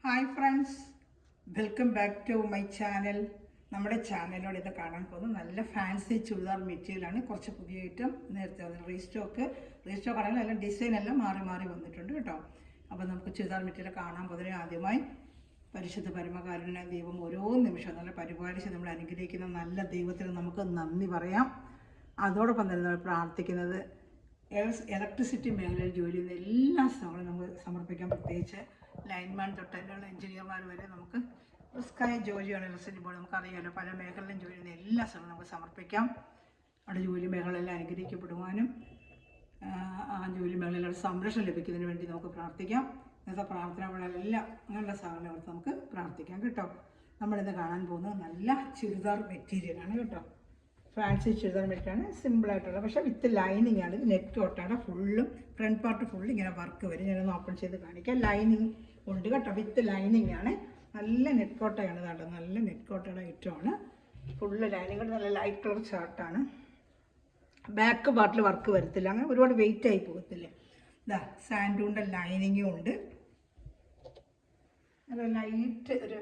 Hi friends, welcome back to my channel. നമ്മുടെ ചാനലിനോട് ഇത് കാണാൻ പോകുന്നത് നല്ല ഫാൻസി ചുരിദാർ മെറ്റീരിയലാണ്. കുറച്ച് പുതിയ ഐറ്റം നേരത്തെ വന്നത് റീസ്റ്റോക്ക് ആണെങ്കിൽ എല്ലാം ഡിസൈൻ എല്ലാം മാറി മാറി വന്നിട്ടുണ്ട് കേട്ടോ. അപ്പോൾ നമുക്ക് ചുരിദാർ മെറ്റീരിയൽ കാണാൻ പോകുന്നതിന് ആദ്യമായി പരിശുദ്ധ പരമകാരുണ്യ ദൈവം ഓരോ നിമിഷവും നല്ല പരിപാലിച്ച് നമ്മൾ അനുഗ്രഹിക്കുന്ന നല്ല ദൈവത്തിന് നമുക്ക് നന്ദി പറയാം. അതോടൊപ്പം തന്നെ നമ്മൾ പ്രാർത്ഥിക്കുന്നത് ഇലക്ട്രിസിറ്റി മേഖലയിൽ ജോലി ചെയ്യുന്ന എല്ലാ സ്ഥലങ്ങളും നമുക്ക് സമർപ്പിക്കാം. പ്രത്യേകിച്ച് ലൈൻമാൻ തൊട്ടുള്ള എഞ്ചിനീയർമാർ വരെ നമുക്ക് റിസ്ക്കായ ജോലിയാണ് ഇലക്ട്രിസിറ്റി ബോർഡ്. നമുക്കറിയാമല്ലോ, പല മേഖലയിലും ജോലി ചെയ്യുന്ന എല്ലാ സ്ഥലവും നമുക്ക് സമർപ്പിക്കാം. അവിടെ ജോലി മേഖലയെല്ലാം അനുഗ്രഹിക്കപ്പെടുവാനും ആ ജോലി മേഖലയിലുള്ള സംരക്ഷണം ലഭിക്കുന്നതിന് വേണ്ടി നമുക്ക് പ്രാർത്ഥിക്കാം. ഇന്നത്തെ പ്രാർത്ഥനകളെല്ലാം അങ്ങനെയുള്ള സാധനങ്ങൾ നമുക്ക് പ്രാർത്ഥിക്കാം കേട്ടോ. നമ്മളിന്ന് കാണാൻ പോകുന്നത് നല്ല ചുരിദാർ മെറ്റീരിയലാണ് കേട്ടോ. ഫാൻസി ചുരിദാർ മെറ്റീരിയലാണ്, സിമ്പിളായിട്ടുള്ള, പക്ഷേ വിത്ത് ലൈനിങ് ആണ്. ഇത് നെറ്റ് കോട്ടാണ്. ഫുള്ളും ഫ്രണ്ട് പാർട്ട് ഫുള്ള് ഇങ്ങനെ വർക്ക് വരും. ഞാനൊന്ന് ഓപ്പൺ ചെയ്ത് കാണിക്കാം. ലൈനിങ് ഉണ്ട് കേട്ടോ, വിത്ത് ലൈനിങ് ആണ്. നല്ല നെറ്റ് കോട്ടയാണ് കേട്ടോ, നല്ല നെറ്റ് കോട്ടയുടെ ഐറ്റമാണ്. ഫുള്ള് ലൈനിങ് കൊണ്ട് നല്ല ലൈറ്റ് കളർ ഷർട്ടാണ്. ബാക്ക് പാർട്ടിൽ വർക്ക് വരത്തില്ല, അങ്ങനെ ഒരുപാട് വെയിറ്റ് ആയി പോകത്തില്ല. ഇതാ സാൻഡൂണിൻ്റെ ലൈനിങ്ങും ഉണ്ട്. അത് ലൈറ്റ് ഒരു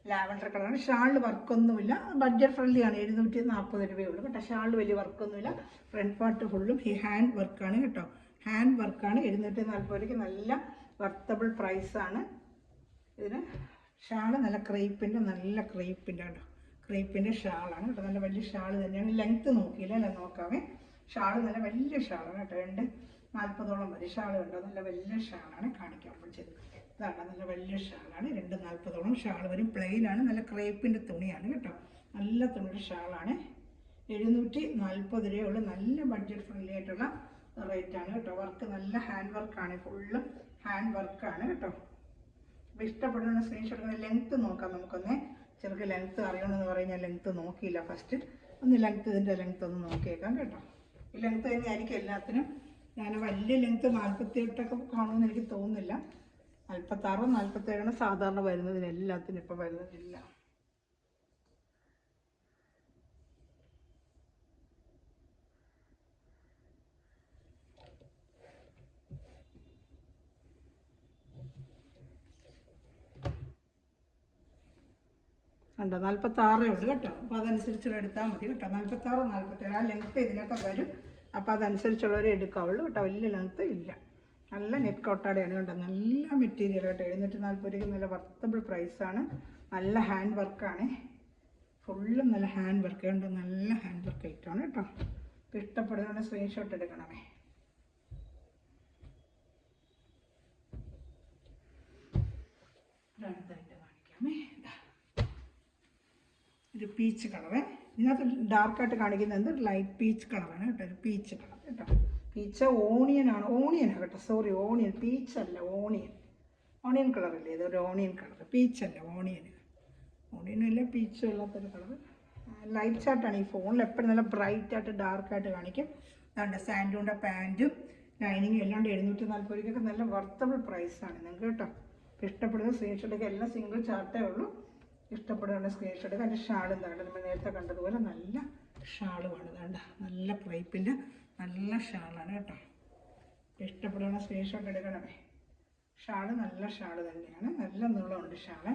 ലാവൻഡർ കളറാണ്. ഷാളിൽ വർക്കൊന്നുമില്ല, ബഡ്ജറ്റ് ഫ്രണ്ട്ലിയാണ്. 740 രൂപയേ ഉള്ളൂ കേട്ടോ. ഷാളിൽ വലിയ വർക്കൊന്നുമില്ല. ഫ്രണ്ട് പാർട്ട് ഫുള്ളും ഈ ഹാൻഡ് വർക്കാണ് കേട്ടോ. ഹാൻഡ് വർക്കാണ്. 740 രൂപയ്ക്ക് നല്ല വർത്തബിൾ പ്രൈസാണ് ഇതിന്. ഷാള് നല്ല ക്രേപ്പിൻ്റെ കേട്ടോ, ക്രേപ്പിൻ്റെ ഷാളാണ് കേട്ടോ. നല്ല വലിയ ഷാള് തന്നെയാണ്. ലെങ്ത്ത് നോക്കിയില്ല, അല്ല നോക്കാമേ. ഷാള് നല്ല വലിയ ഷാളാണ് കേട്ടോ. 240 വരെ ഷാള് കണ്ടോ. നല്ല വലിയ ഷാളാണ്. കാണിക്കാൻ പഠിച്ചത് ഇതാണ്. നല്ല വലിയ ഷാളാണ്. 240 ഷാള് വരും. പ്ലെയിനാണ്. നല്ല ക്രേപ്പിൻ്റെ തുണിയാണ് കേട്ടോ. നല്ല തുണിയുടെ ഷാളാണ്. 740 രൂപയുള്ള നല്ല ബഡ്ജറ്റ് ഫ്രണ്ട്ലി ആയിട്ടുള്ള റേറ്റാണ് കേട്ടോ. വർക്ക് നല്ല ഹാൻഡ് വർക്കാണ്. ഫുള്ള് ഹാൻഡ് വർക്കാണ് കേട്ടോ. അപ്പോൾ ഇഷ്ടപ്പെടുന്ന സ്ക്രീൻഷോട്ട്. ലെങ്ത്ത് നോക്കാം നമുക്കൊന്ന്. ചിലർക്ക് ലെങ്ത്ത് അറിയണമെന്ന് പറഞ്ഞാൽ ലെങ്ത്ത് നോക്കിയില്ല. ഫസ്റ്റ് ഒന്ന് ഇതിൻ്റെ ലെങ്ത്ത് ഒന്ന് നോക്കിയേക്കാം കേട്ടോ. ഈ ലെങ്ത്ത് തന്നെയായിരിക്കും എല്ലാത്തിനും. ഞാൻ വലിയ ലെങ്ത്ത് 48 കാണുമെന്ന് എനിക്ക് തോന്നുന്നില്ല. 46, 47 സാധാരണ വരുന്നതിന്. എല്ലാത്തിനും ഇപ്പം വരുന്നതില്ല. കണ്ടോ, 46 ഉള്ളൂ കേട്ടോ. അപ്പോൾ അതനുസരിച്ചുള്ള എടുത്താൽ മതി കേട്ടോ. 46, 47 ആ ലെങ്ത്ത് ഇതിനൊക്കെ വരും. അപ്പോൾ അതനുസരിച്ചുള്ളവരെ എടുക്കാവുള്ളൂ കേട്ടോ. വലിയ ലെങ്ത്ത് ഇല്ല. നല്ല നെറ്റ് കോട്ടാടെയാണ് കേട്ടോ. നല്ല മെറ്റീരിയൽ കേട്ടോ. 740 രൂപയ്ക്ക് നല്ല വർത്തബിൾ പ്രൈസാണ്. നല്ല ഹാൻഡ് വർക്കാണ്. ഫുള്ളും നല്ല ഹാൻഡ് വർക്ക് കണ്ടോ. നല്ല ഹാൻഡ് വർക്ക് ഐറ്റമാണ് കേട്ടോ. ഇഷ്ടപ്പെടുന്ന സ്ക്രീൻഷോട്ട് എടുക്കണമേ. രണ്ടായിട്ട് കാണിക്കാമേ. ഒരു പീച്ച് കളറ്. ഇതിനകത്ത് ഡാർക്കായിട്ട് കാണിക്കുന്നത് ലൈറ്റ് പീച്ച് കളറാണ് കേട്ടോ. ഒരു പീച്ച് കളർ കേട്ടോ. പീച്ച് ഓണിയനാണ് കേട്ടോ. Sorry, onion. പീച്ചല്ല, ഓണിയൻ കളറല്ലേ ഇത്. ഒരു ഓണിയൻ കളർ. പീച്ചല്ല, ഓണിയനല്ല, പീച്ചും ഇല്ലാത്തൊരു കളർ. ലൈറ്റ് ചാർട്ടാണ്. ഈ ഫോണിൽ എപ്പോഴും നല്ല ബ്രൈറ്റായിട്ട് ഡാർക്കായിട്ട് കാണിക്കും. അതുകൊണ്ട് സാൻഡൂണിൻ്റെ പാൻറ്റും ലൈനിങ്ങും എല്ലാം 740 രൂപയ്ക്കൊക്കെ നല്ല വർത്തബിൾ പ്രൈസാണ് നിങ്ങൾക്ക് കേട്ടോ. ഇഷ്ടപ്പെടുന്ന സ്ക്രീൻഷോട്ടൊക്കെ എല്ലാം സിംഗിൾ ചാർട്ടേ ഉള്ളൂ. ഇഷ്ടപ്പെടുന്ന സ്ക്രീൻഷോട്ട്. അതിൻ്റെ ഷാളും താണ്ട് നമ്മൾ നേരത്തെ കണ്ടതുപോലെ നല്ല ഷാളുമാണ്. താണ്ട നല്ല ക്രേപ്പിൻ്റെ നല്ല ഷാളാണ് കേട്ടോ. ഇഷ്ടപ്പെടുന്ന സ്ക്രീൻഷോട്ട് എടുക്കണമേ. ഷാള് നല്ല ഷാള് തന്നെയാണ്. നല്ല നീളമുണ്ട് ഷാള്.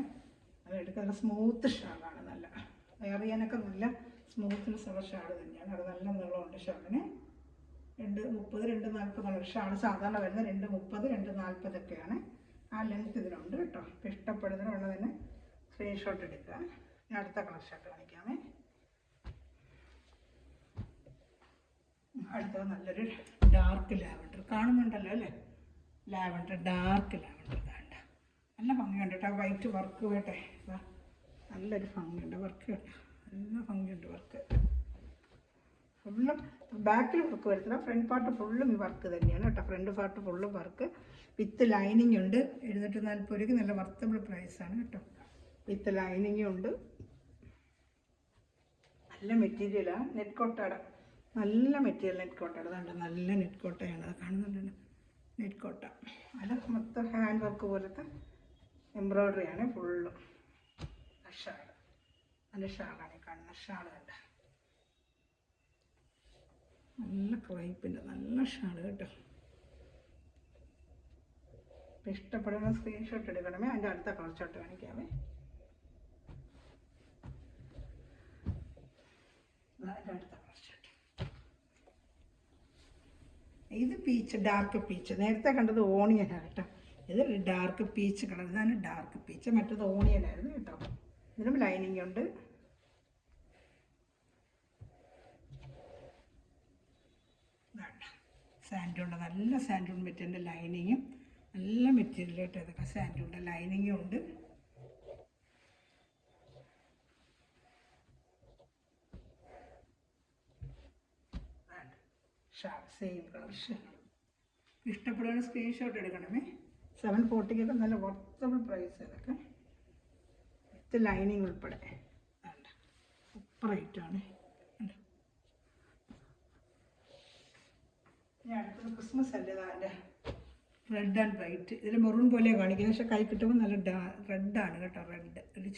അത് എടുക്കുന്ന സ്മൂത്ത് ഷാളാണ്. നല്ല എറിയാനൊക്കെ നല്ല സ്മൂത്ത്നെസ് ഉള്ള ഷാള് തന്നെയാണ്. അത് നല്ല നീളമുണ്ട് ഷാളിന്. 230, 240 ഷാള് സാധാരണ വരുന്നത് 230, 240 ആ ലെങ്ത്ത് ഇതിനുണ്ട് കേട്ടോ. അപ്പോൾ ഇഷ്ടപ്പെടുന്നതിനുള്ള തന്നെ സ്ക്രീൻഷോട്ട് എടുക്കുക. ഞാൻ അടുത്ത കളർ ഷർട്ട് കാണിക്കാമേ. അടുത്തത് നല്ലൊരു ഡാർക്ക് ലാവൻഡർ കാണുന്നുണ്ടല്ലോ അല്ലേ. ഡാർക്ക് ലാവൻഡർ വേണ്ട. നല്ല ഭംഗിയുണ്ട് കേട്ടോ. വൈറ്റ് വർക്ക് വേട്ടെ. നല്ലൊരു ഭംഗിയുണ്ട് വർക്ക് കേട്ടോ. നല്ല ഭംഗിയുണ്ട് വർക്ക്. ഫുള്ളും ബാക്കിൽ വർക്ക് വരത്തില്ല. ഫ്രണ്ട് പാർട്ട് ഫുള്ളും ഈ വർക്ക് തന്നെയാണ് കേട്ടോ. ഫ്രണ്ട് പാർട്ട് ഫുള്ളും വർക്ക് വിത്ത് ലൈനിങ് ഉണ്ട്. 740 രൂപയ്ക്ക് നല്ല വർത്തബിൾ പ്രൈസാണ് കേട്ടോ. വിത്ത് ലൈനിങ്ങും ഉണ്ട്. നല്ല മെറ്റീരിയലാണ്. നെറ്റ് കോട്ടാട നല്ല മെറ്റീരിയൽ. നെറ്റ് കോട്ടാട അതുകൊണ്ട് നല്ല നെറ്റ് കോട്ടയാണ്. അത് കാണുന്നുണ്ട്, നെറ്റ് കോട്ട. അത് മൊത്തം ഹാൻഡ് വർക്ക് പോലത്തെ എംബ്രോയ്ഡറിയാണ് ഫുള്ളും. ഷാൾ, നല്ല ഷാളാണ് ഈ കാണുന്ന ഷാൾ. കണ്ട നല്ല ക്രൈപ്പിൻ്റെ നല്ല ഷാൾ കേട്ടോ. അപ്പോൾ ഇഷ്ടപ്പെടുന്ന സ്ക്രീൻഷോട്ട് എടുക്കണമേ. അതിൻ്റെ അടുത്ത കളർ ചാർട്ട് കാണിക്കാമേ. അതിൻ്റെ അടുത്ത കളർ ചാർട്ട് ഇത് പീച്ച്, ഡാർക്ക് പീച്ച്. നേരത്തെ കണ്ടത് ഓണിയനാണ് കേട്ടോ. ഇത് ഡാർക്ക് പീച്ച് കളർ. ഇതാണ് ഡാർക്ക് പീച്ച്, മറ്റത് ഓണിയനായിരുന്നു കേട്ടോ. ഇതിനും ലൈനിങ് ഉണ്ട്. സാൻഡൂൺ, നല്ല സാൻഡൂൺ മെറ്റീരിയലിൻ്റെ ലൈനിങ്ങും, നല്ല മെറ്റീരിയൽ കേട്ടോ. ഇതൊക്കെ സാൻഡൂണിൻ്റെ ലൈനിങ്ങും ഉണ്ട്. Shawl same colour shawl. ഇഷ്ടപ്പെടുന്ന സ്ക്രീൻഷോട്ട് എടുക്കണമേ. 740 നല്ല വർത്തബിൾ പ്രൈസ്. ഇതൊക്കെ വിത്ത് ലൈനിങ് ഉൾപ്പെടെ സൂപ്പർ റേറ്റാണ്. ഇനി അടുത്തത് ക്രിസ്മസ് അല്ലേ. അതിൻ്റെ റെഡ് ആൻഡ് വൈറ്റ്. ഇതിൽ മെറൂൺ പോലെ കാണിക്കുന്നത്, പക്ഷേ കൈ കിട്ടുമ്പോൾ നല്ല റെഡാണ് കേട്ടോ. റെഡ്, ഒരു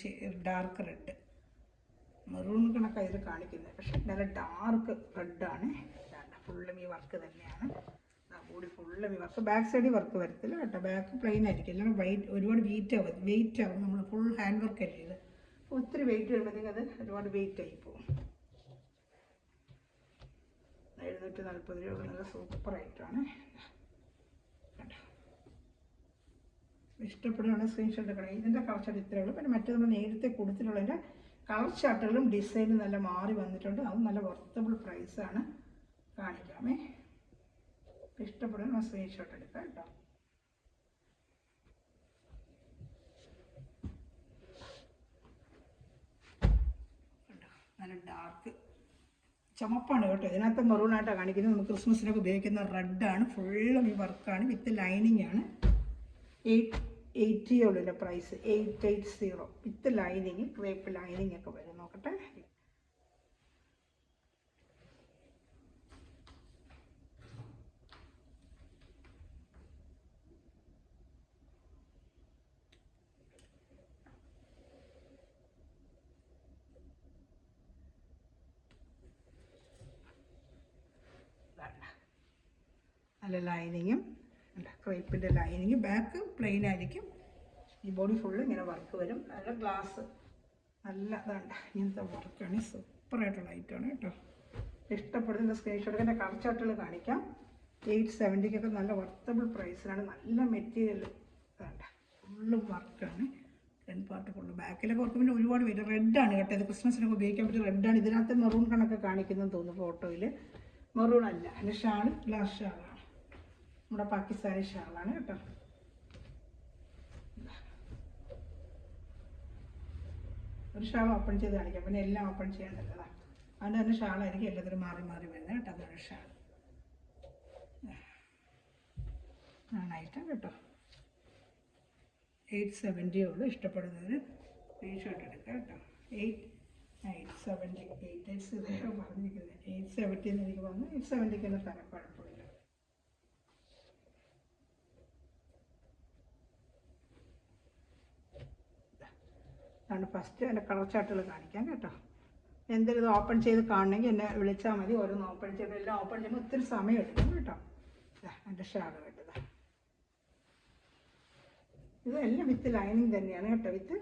ഡാർക്ക് റെഡ്. മെറൂൺ കണക്കാണ് ഇതിൽ കാണിക്കുന്നത്, പക്ഷേ നല്ല ഡാർക്ക് റെഡാണ്. ഫുള്ളും ഈ വർക്ക് തന്നെയാണ്. കൂടി ഫുള്ളും ഈ വർക്ക്. ബാക്ക് സൈഡിൽ വർക്ക് വരത്തില്ല കേട്ടോ. ബാക്ക് പ്ലെയിൻ ആയിരിക്കും. അല്ലെങ്കിൽ ഒരുപാട് വെയിറ്റ് ആവും. നമ്മൾ ഫുൾ ഹാൻഡ് വർക്ക് അല്ലേ ഇത്. അപ്പോൾ ഒത്തിരി വെയിറ്റ് വരുമ്പോഴത്തേക്കും അത് ഒരുപാട് വെയിറ്റ് ആയി പോകും. 740 രൂപ. നല്ല സൂപ്പർ ആയിട്ടാണ് കേട്ടോ. ഇഷ്ടപ്പെടുകയാണെങ്കിൽ സ്ക്രീൻഷോട്ട് എടുക്കണം. ഇതിൻ്റെ കളർ ചാർട്ട് ഇത്രയേ ഉള്ളൂ. പിന്നെ മറ്റേ നമ്മൾ നേരത്തെ കൊടുത്തിട്ടുള്ളതിൻ്റെ കളർ ചാർട്ടുകളും ഡിസൈനും നല്ല മാറി വന്നിട്ടുണ്ട്. അത് നല്ല വർത്തബിൾ പ്രൈസാണ്. കാണിക്കാമേ. ഇഷ്ടപ്പെടുന്ന സ്ക്രീൻഷോട്ട് എടുക്കാം കേട്ടോ. നല്ല ഡാർക്ക് ചുമപ്പാണ് കേട്ടോ. ഇതിനകത്ത് മെറൂണായിട്ടാണ് കാണിക്കുന്നത്. നമുക്ക് ക്രിസ്മസിനൊക്കെ ഉപയോഗിക്കുന്ന റെഡാണ്. ഫുള്ളും ഈ വർക്കാണ്. വിത്ത് ലൈനിങ് ആണ്. 880 ഉള്ളതിൻ്റെ price. 880 with lining. Crepe lining ഒക്കെ വരും. നോക്കട്ടെ. നല്ല ലൈനിങ്ങും, ക്രേപ്പിൻ്റെ ലൈനിങ്. ബാക്ക് പ്ലെയിൻ ആയിരിക്കും. ഈ ബോഡി ഫുള്ള് ഇങ്ങനെ വർക്ക് വരും. നല്ല ഗ്ലാസ്, നല്ല ഇതാണ്. ഇങ്ങനത്തെ വർക്കാണ്. സൂപ്പറായിട്ടുള്ള ഐറ്റമാണ് കേട്ടോ. ഇഷ്ടപ്പെടുന്ന സ്ക്രീൻഷോട്ട്. എൻ്റെ കളർ ചാർട്ടുകൾ കാണിക്കാം. 870 നല്ല വർത്തബിൾ പ്രൈസിലാണ്. നല്ല മെറ്റീരിയൽ. വേണ്ട ഫുള്ളും വർക്കാണ്. Front part full. ബാക്കിലൊക്കെ വർക്ക് പിന്നെ ഒരുപാട് പേര് റെഡാണ് കേട്ടോ. ഇത് ക്രിസ്മസിനൊക്കെ ഉപയോഗിക്കാൻ പറ്റിയ റെഡാണ്. ഇതിനകത്ത് മെറൂൺ കണക്ക് കാണിക്കുന്നതെന്ന് തോന്നുന്നു ഫോട്ടോയിൽ. മെറൂൺ അല്ല. എൻ്റെ ഷാൾ ഗ്ലാസ് ഷാളാണ്. നമ്മുടെ പാകിസ്ഥാനി ഷാളാണ് കേട്ടോ. ഒരു ഷാൾ ഓപ്പൺ ചെയ്ത് കാണിക്കാം. പിന്നെ എല്ലാം ഓപ്പൺ ചെയ്യേണ്ടതാണ്. അതുകൊണ്ട് തന്നെ ഷാളായിരിക്കും എല്ലാത്തിനും മാറി മാറി വരുന്നത് കേട്ടോ. അതാണ് ഷാൾ. നന്നായിട്ടാണ് കേട്ടോ. 870 ഉള്ളൂ. ഇഷ്ടപ്പെടുന്നതിന് സ്ക്രീൻഷോട്ട് എടുക്കാം കേട്ടോ. 870 പറഞ്ഞിരിക്കുന്നത് 870 എന്ന് എനിക്ക് വന്നു. 870 എന്ന് തരാം, കുഴപ്പമില്ല. അതാണ് ഫസ്റ്റ്. എൻ്റെ കളർ ചാർട്ടുകൾ കാണിക്കാം കേട്ടോ. എന്തെങ്കിലും ഇത് ഓപ്പൺ ചെയ്ത് കാണണമെങ്കിൽ എന്നെ വിളിച്ചാൽ മതി. ഓരോന്ന് ഓപ്പൺ ചെയ്ത് എല്ലാം ഓപ്പൺ ചെയ്യുമ്പോൾ ഒത്തിരി സമയം എടുക്കും കേട്ടോ. എൻ്റെ ഷാൾ കേട്ടത്. ഇത് എല്ലാം വിത്ത് ലൈനിങ് തന്നെയാണ് കേട്ടോ. വിത്ത്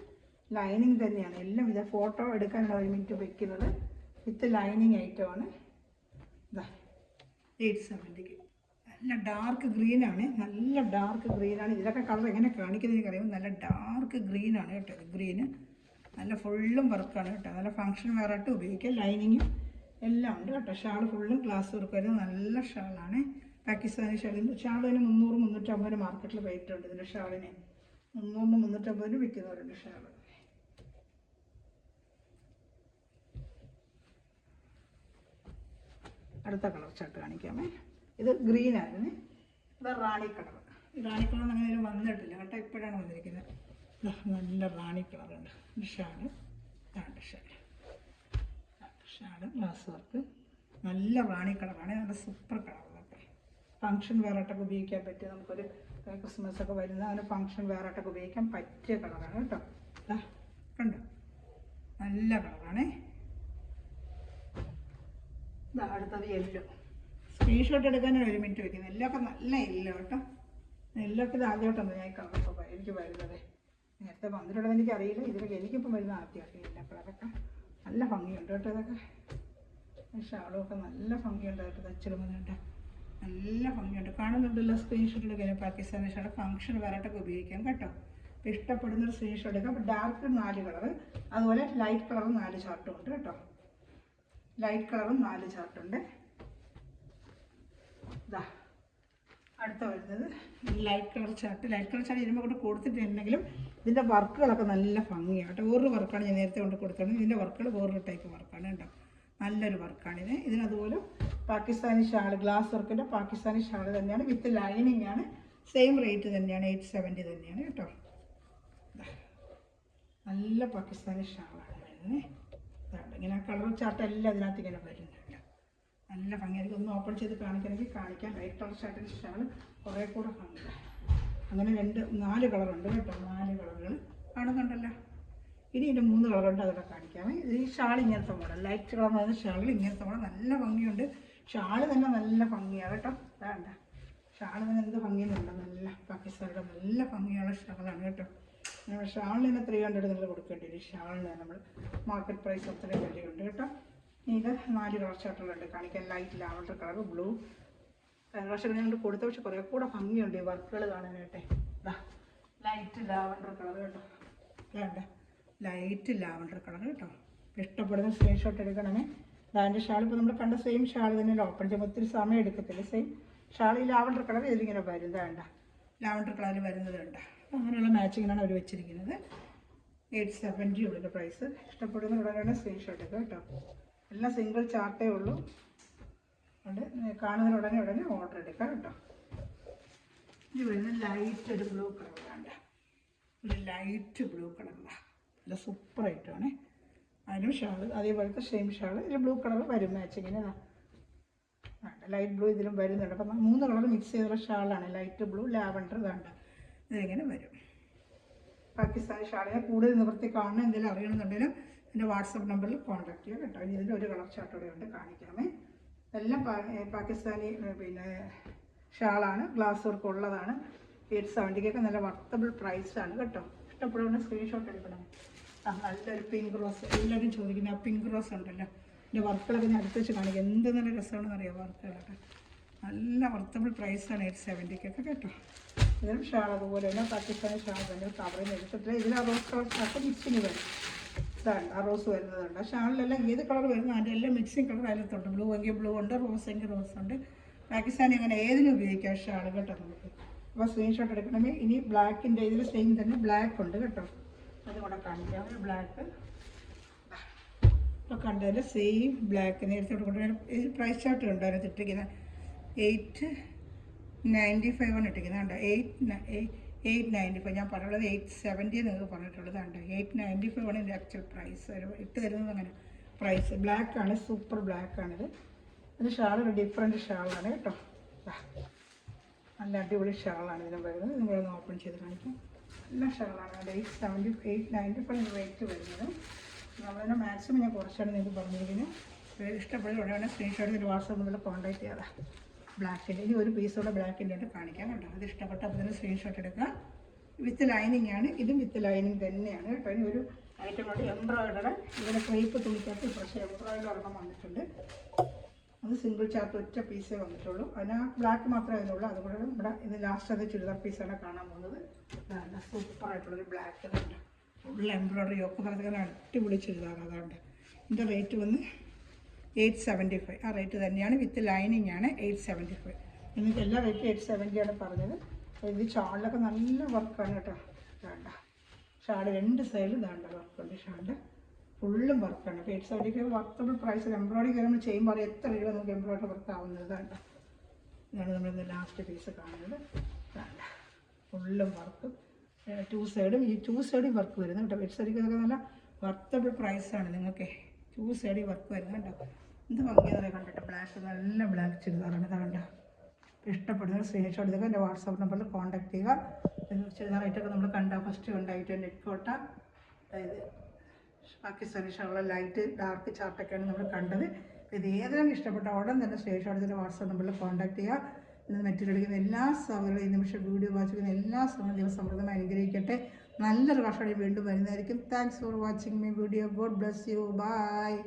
ലൈനിങ് തന്നെയാണ് എല്ലാം. ഇത് ഫോട്ടോ എടുക്കാനുള്ള 1 മിനിറ്റ് വെക്കുന്നത്. വിത്ത് ലൈനിങ് ഐറ്റമാണ്. ഇതാ 870. നല്ല ഡാർക്ക് ഗ്രീനാണ്. നല്ല ഡാർക്ക് ഗ്രീനാണ്. ഇതിലൊക്കെ കളർ എങ്ങനെ കാണിക്കുന്നത് എനിക്കറിയാം. നല്ല ഡാർക്ക് ഗ്രീനാണ് കേട്ടോ. ഗ്രീന് നല്ല ഫുള്ളും വർക്കാണ് കേട്ടോ. നല്ല ഫങ്ഷൻ വെയറായിട്ട് ഉപയോഗിക്കാം. ലൈനിങ്ങും എല്ലാം ഉണ്ട് കേട്ടോ. ഷാൾ ഫുള്ളും ഗ്ലാസ് വർക്ക് വരുന്നത് നല്ല ഷാളാണ്. പാകിസ്ഥാനി ഷാളിന് 300-350 മാർക്കറ്റിൽ റേറ്റ് ഉണ്ട്. ഇതിൻ്റെ ഷാളിന് 300-350 വിൽക്കുന്നവരുണ്ട് ഷാൾ. അടുത്ത കളർ ചാർട്ട് കാണിക്കാമേ. ഇത് ഗ്രീനായിരുന്നു. ഇത് റാണി കളർ. റാണി കളർ അങ്ങനെ വന്നിട്ടില്ല കേട്ടോ. ഇപ്പോഴാണ് വന്നിരിക്കുന്നത്. നല്ല റാണി കളറുണ്ട്. Shawl shawl glass work. നല്ല റാണി കളറാണ്. നല്ല സൂപ്പർ കളറാണ്. ഫങ്ഷൻ വെയറായിട്ടൊക്കെ ഉപയോഗിക്കാൻ പറ്റിയ, നമുക്കൊരു ക്രിസ്മസ് ഒക്കെ വരുന്ന അങ്ങനെ ഫങ്ഷൻ വെയറായിട്ടൊക്കെ ഉപയോഗിക്കാൻ പറ്റിയ കളറാണ് കേട്ടോ. കണ്ടോ, നല്ല കളറാണേ. അടുത്തത് യെല്ലോ. സ്ക്രീൻഷോട്ട് എടുക്കാനാണ് 1 മിനിറ്റ് വയ്ക്കുന്നത്. എല്ലാം ഒക്കെ നല്ല യെല്ലോ കേട്ടോ. എല്ലാവർക്കും ഇത് ആദ്യമായിട്ടാണ് ഞാൻ കളറൊക്കെ എനിക്ക് വരുന്നത്. നേരത്തെ വന്നിട്ടുള്ളത് എനിക്കറിയില്ല. ഇതിലൊക്കെ എനിക്കിപ്പം വരുന്ന ആദ്യമായിട്ട് എല്ലാ കളറൊക്കെ നല്ല ഭംഗിയുണ്ട് കേട്ടോ. ഇതൊക്കെ ഷാളുമൊക്കെ നല്ല ഭംഗിയുണ്ട് കേട്ടോ. തച്ചിടുമ്പോഴുണ്ട് നല്ല ഭംഗിയുണ്ട്. കാണുന്നുണ്ടല്ലോ സ്ക്രീൻഷോട്ട് എടുക്കാൻ. പാകിസ്ഥാനി ഷാൾ ഫംഗ്ഷൻ വരാട്ടൊക്കെ ഉപയോഗിക്കാം കേട്ടോ. അപ്പോൾ ഇഷ്ടപ്പെടുന്നൊരു സ്ക്രീൻഷോട്ട് എടുക്കാം. അപ്പോൾ ഡാർക്ക് 4 കളറ്, അതുപോലെ ലൈറ്റ് കളറും 4 ചാർട്ടും ഉണ്ട് കേട്ടോ. ലൈറ്റ് കളറും 4 ചാർട്ടുണ്ട്. ഇതാ അടുത്ത വരുന്നത് light colour chart. Light colour chart ഇതിൻ്റെ കൊണ്ട് കൊടുത്തിട്ടുണ്ടെങ്കിലും ഇതിൻ്റെ വർക്കുകളൊക്കെ നല്ല ഭംഗിയാണ് കേട്ടോ. വേറൊരു വർക്കാണ് ഞാൻ നേരത്തെ കൊണ്ട് കൊടുത്തത്. ഇതിൻ്റെ വർക്കുകൾ വേറൊരു ടൈപ്പ് വർക്കാണ് കേട്ടോ. നല്ലൊരു വർക്കാണിത്. ഇതിനതുപോലെ പാകിസ്ഥാനി ഷാൾ, ഗ്ലാസ് വർക്കിൻ്റെ പാകിസ്ഥാനി ഷാൾ തന്നെയാണ്. വിത്ത് ലൈനിങ് ആണ്. സെയിം റേറ്റ് തന്നെയാണ്, 870 തന്നെയാണ് കേട്ടോ. നല്ല പാകിസ്ഥാനി ഷാളാണ് വരുന്നത്. ഇങ്ങനെ കളർ ചാർട്ട് എല്ലാം ഇതിനകത്ത് ഇങ്ങനെ വരുന്നുണ്ട്. നല്ല ഭംഗിയായിരിക്കും. ഒന്ന് ഓപ്പൺ ചെയ്ത് കാണിക്കണമെങ്കിൽ കാണിക്കാം. ലൈറ്റ് കളർ ചാർട്ടിൻ്റെ ഷാൾ കുറേ കൂടെ ഭംഗിയാണ്. അങ്ങനെ 4 കളറുണ്ട് കേട്ടോ. 4 കളറുകൾ കാണുന്നുണ്ടല്ലോ. ഇനി ഇതിൻ്റെ 3 കളറുണ്ട്, അതൊക്കെ കാണിക്കാമേ. ഈ ഷാൾ ഇങ്ങനത്തെ മോഡൽ, ലൈറ്റ് കളർ എന്ന് പറഞ്ഞ ഷാൾ ഇങ്ങനത്തെ മോഡൽ നല്ല ഭംഗിയുണ്ട്. ഷാൾ തന്നെ നല്ല ഭംഗിയാണ് കേട്ടോ. വേണ്ട ഷാൾ തന്നെ എന്ത് ഭംഗിയുന്നുണ്ട്. നല്ല പാകിസ്ഥാനിയുടെ നല്ല ഭംഗിയുള്ള ഷാളാണ് കേട്ടോ. ഷാളിന് 300 നിങ്ങൾ കൊടുക്കേണ്ടി വരും. ഷാളിന് നമ്മൾ മാർക്കറ്റ് പ്രൈസ് അത്രയും വിലയുണ്ട് കേട്ടോ. ഇത് 4 കളർ ചാർട്ടുകളുണ്ട് കാണിക്കാൻ. Light lavender colour, blue. പ്രാവശ്യം ഞങ്ങൾ കൊടുത്ത പക്ഷെ കുറേ കൂടെ ഭംഗിയുണ്ട് ഈ വർക്കുകൾ കാണാനായിട്ടെ. ലൈറ്റ് ലാവണ്ടർ കളർ കേട്ടോ. വേണ്ട ലൈറ്റ് ലാവണ്ടർ കളർ കേട്ടോ. ഇഷ്ടപ്പെടുന്ന സ്ക്രീൻഷോട്ട് എടുക്കണമേ. അതിൻ്റെ ഷാൾ ഇപ്പോൾ നമ്മൾ കണ്ട സെയിം ഷാൾ തന്നെ ഓപ്പൺ ചെയ്യുമ്പോൾ ഒത്തിരി സമയം എടുക്കത്തില്ല. സെയിം ഷാൾ ഈ ലാവണ്ടർ കളർ ഇതിലിങ്ങനെ വരും. വേണ്ട ലാവണ്ടർ കളറിൽ വരുന്നത് വേണ്ട. അങ്ങനെയുള്ള മാച്ചിങ്ങിനാണ് അവർ വെച്ചിരിക്കുന്നത്. 870 ഉള്ളൂ പ്രൈസ്. ഇഷ്ടപ്പെടുന്ന ഉടനെ സ്ക്രീൻഷോട്ട് എടുക്കുക കേട്ടോ. എല്ലാം സിംഗിൾ ചാർട്ടേ ഉള്ളൂ. അതുകൊണ്ട് കാണുന്നതിന് ഉടനെ ഓർഡർ എടുക്കാം കേട്ടോ. ഇത് വരുന്നത് ലൈറ്റ് ഒരു ബ്ലൂ കളറാണ്. ഒരു ലൈറ്റ് ബ്ലൂ കളറാണ്. നല്ല സൂപ്പറായിട്ടാണ്. അതിനും ഷാൾ അതേപോലത്തെ സെയിം ഷാൾ ഇതിൽ ബ്ലൂ കളർ വരും മാച്ചിങ്ങിന്. ലൈറ്റ് ബ്ലൂ ഇതിലും വരുന്നുണ്ട്. അപ്പം 3 കളർ മിക്സ് ചെയ്തുള്ള ഷാളാണ്. Light blue, lavender. വേണ്ട ഇതിങ്ങനെ വരും. പാകിസ്ഥാനി ഷാളിനെ കൂടുതൽ നിവർത്തി കാണണം. എന്തെങ്കിലും അറിയണമെന്നുണ്ടെങ്കിലും എൻ്റെ വാട്സപ്പ് നമ്പറിൽ കോൺടാക്ട് ചെയ്യാം കേട്ടോ. ഇനി ഇതിൻ്റെ ഒരു കളർ ചാർട്ടോടെ ഉണ്ട് കാണിക്കാമേ. എല്ലാം പാകിസ്ഥാനി പിന്നെ ഷാളാണ്. ഗ്ലാസ് വർക്ക് ഉള്ളതാണ്. 870 നല്ല വർത്തബിൾ പ്രൈസാണ് കേട്ടോ. ഇഷ്ടപ്പെടുന്ന സ്ക്രീൻഷോട്ട് എടുക്കണം. നല്ലൊരു പിങ്ക് റോസ്. എല്ലാവരും ചോദിക്കുന്ന ആ പിങ്ക് റോസ് ഉണ്ടല്ലോ. എൻ്റെ വർക്കുകളൊക്കെ ഞാൻ അടുത്ത് വെച്ച് കാണിക്കാം. എന്ത് നല്ല രസമാണെന്ന് അറിയാം വർക്കുകളൊക്കെ. നല്ല വർത്തബിൾ പ്രൈസാണ് 870 കേട്ടോ. ഇതിനും ഷാൾ അതുപോലെ തന്നെ പാകിസ്ഥാനി ഷാൾ തന്നെ കവറിൽ നിന്ന് എടുത്തിട്ട് ഇതിൽ ആ റോസ് കളർ ഷാൾക്ക് മിക്സിങ് വരും. ഇതാണ് ആ റോസ് വരുന്നതുണ്ട്. ഷാളിലെല്ലാം ഏത് കളർ വരുന്നു അതിൻ്റെ എല്ലാം മിക്സിങ് കളർ അതിലത്തുണ്ട്. ബ്ലൂ എങ്കിൽ ബ്ലൂ ഉണ്ട്, റോസ് എങ്കിൽ റോസ് ഉണ്ട്. പാകിസ്ഥാനി അങ്ങനെ ഏതിനും ഉപയോഗിക്കാം ഷാൾ കേട്ടോ നമുക്ക്. അപ്പോൾ സ്ക്രീൻഷോട്ട് എടുക്കണമെങ്കിൽ ഇനി ബ്ലാക്കിൻ്റെ ഇതിൽ സെയിം തന്നെ ബ്ലാക്ക് ഉണ്ട് കേട്ടോ. അതും കൂടെ കാണിക്കാം. ബ്ലാക്ക് ഇപ്പോൾ കണ്ടതിൽ സെയിം ബ്ലാക്ക് നേരത്തെ കൊണ്ടുവരാൻ പ്രൈസ് ചാർട്ട് ഉണ്ട് അതിനകത്ത് ഇട്ടിരിക്കുന്നത്. 895 ആണ് ഇട്ടിരിക്കുന്നത്. കണ്ടോ 895. ഞാൻ പറഞ്ഞുള്ളത് 870 നിങ്ങൾക്ക് പറഞ്ഞിട്ടുള്ളത്. കണ്ടോ 895 ആണ് ഇതിൻ്റെ ആക്ച്വൽ പ്രൈസ്. ഇട്ട് തരുന്നത് അങ്ങനെ പ്രൈസ്. ബ്ലാക്കാണ്, സൂപ്പർ ബ്ലാക്കാണിത്. ഇത് ഷാൾ ഒരു ഡിഫറെൻറ്റ് ഷാളാണ് കേട്ടോ. നല്ല അടിപൊളി ഷാളാണ് ഇതിന് വരുന്നത്. നിങ്ങളൊന്ന് ഓപ്പൺ ചെയ്ത് കാണിക്കാം. നല്ല ഷാളാണ്. 870 895 റേറ്റ് വരുന്നത്. നമ്മളതിനെ മാക്സിമം ഞാൻ കുറച്ചാണ് നിങ്ങൾക്ക് പറഞ്ഞിരിക്കുന്നത്. ഇഷ്ടപ്പെടുന്ന ഉടനെ സ്ക്രീൻഷോട്ട് ഇതിൽ വാട്സാപ്പ് നമ്പറിൽ കോൺടാക്ട് ചെയ്യാതെ. ബ്ലാക്കിൻ്റെ ഇനി ഒരു പീസോടെ ബ്ലാക്കിൻ്റെ ഉണ്ട് കാണിക്കാം കേട്ടോ. അത് ഇഷ്ടപ്പെട്ട അപ്പോൾ തന്നെ സ്ക്രീൻഷോട്ട് എടുക്കുക. വിത്ത് ലൈനിങ് ആണ്. ഇതും വിത്ത് ലൈനിങ് തന്നെയാണ് കേട്ടോ. ഇനി ഒരു ഐറ്റം കൊണ്ട് എംബ്രോയിഡറി ഇവിടെ ക്രേപ്പ് തുണിക്കകത്ത് പക്ഷേ എംബ്രോയിഡറി ഒരെണ്ണം വന്നിട്ടുണ്ട്. അത് സിംഗിൾ ചാർട്ട് ഒറ്റ പീസേ വന്നിട്ടുള്ളൂ. അതിന് ബ്ലാക്ക് മാത്രമേ അതിനുള്ളൂ. അതുകൊണ്ട് ഇവിടെ ഇത് ലാസ്റ്റ് അത് ചുരിദാർ പീസാണ് കാണാൻ പോകുന്നത്. നല്ല സൂപ്പറായിട്ടുള്ളൊരു ബ്ലാക്ക് ഉണ്ട്. ഫുൾ എംബ്രോയിഡറി ഒക്കെ പറഞ്ഞാൽ അടിപൊളി ചുരിദാർ. അതുകൊണ്ട് ഇതിൻ്റെ റേറ്റ് വന്ന് 875. ആ റേറ്റ് തന്നെയാണ്. വിത്ത് ലൈനിങ് ആണ് 875. നിങ്ങൾക്ക് എല്ലാ റേറ്റും 870 ആണ് പറഞ്ഞത്. ഇത് ഷാളിലൊക്കെ നല്ല വർക്കാണ് കേട്ടോ. വേണ്ട ഷാൾ 2 സൈഡിൽ വേണ്ട വർക്കുണ്ട്. ഷാളിൻ്റെ ഫുള്ളും വർക്കാണ്. അപ്പോൾ 870 വർത്തബിൾ പ്രൈസിൽ എംബ്രോയിഡറി നമ്മൾ ചെയ്യുമ്പോൾ അത് എത്ര രൂപ നമുക്ക് എംബ്രോയിഡറി വർക്ക് ആവുന്നത്. വേണ്ട ഇതാണ് നമ്മളിന്ന് ലാസ്റ്റ് പീസ് കാണുന്നത്. വേണ്ട ഫുള്ളും വർക്ക് 2 സൈഡും. ഈ 2 സൈഡും വർക്ക് വരുന്നത് കേട്ടോ. 870 നല്ല വർത്തബിൾ പ്രൈസാണ് നിങ്ങൾക്ക്. 2 സൈഡിൽ വർക്ക് വരുന്നത് കേട്ടോ. എന്ത് ഭംഗിയെന്നറിയാൻ കണ്ടിട്ട്. ബ്ലാക്ക് നല്ല ബ്ലാക്ക് ചുരിദാറാണ്. ഇതാകണ്ട ഇഷ്ടപ്പെടുന്ന സ്ക്രീൻഷോട്ട് എടുക്കുക. എൻ്റെ വാട്സാപ്പ് നമ്പറിൽ കോൺടാക്ട് ചെയ്യുക. ചുരിദാറായിട്ടൊക്കെ നമ്മൾ കണ്ട ഫസ്റ്റ് കണ്ടായിട്ട് നെറ്റ് കോട്ട, അതായത് പാകിസ്ഥാനി ഷാൾ ലൈറ്റ് ഡാർക്ക് ചാർട്ടൊക്കെയാണ് നമ്മൾ കണ്ടത്. ഇത് ഏതെങ്കിലും ഇഷ്ടപ്പെട്ട ഉടൻ തന്നെ സ്ക്രീൻഷോട്ട് ഇതിൻ്റെ വാട്സാപ്പ് നമ്പറിൽ കോൺടാക്ട് ചെയ്യുക. മെറ്റീരിയൽ എടുക്കുന്ന എല്ലാ സഹോദരങ്ങളും ഈ നിമിഷം വീഡിയോ വായിച്ചിരിക്കുന്ന എല്ലാ സഹോദരങ്ങളും സമൃദ്ധമായി അനുഗ്രഹിക്കട്ടെ. നല്ലൊരു കഷണം വീണ്ടും വരുന്നതായിരിക്കും. Thanks for watching my video. God bless you. By.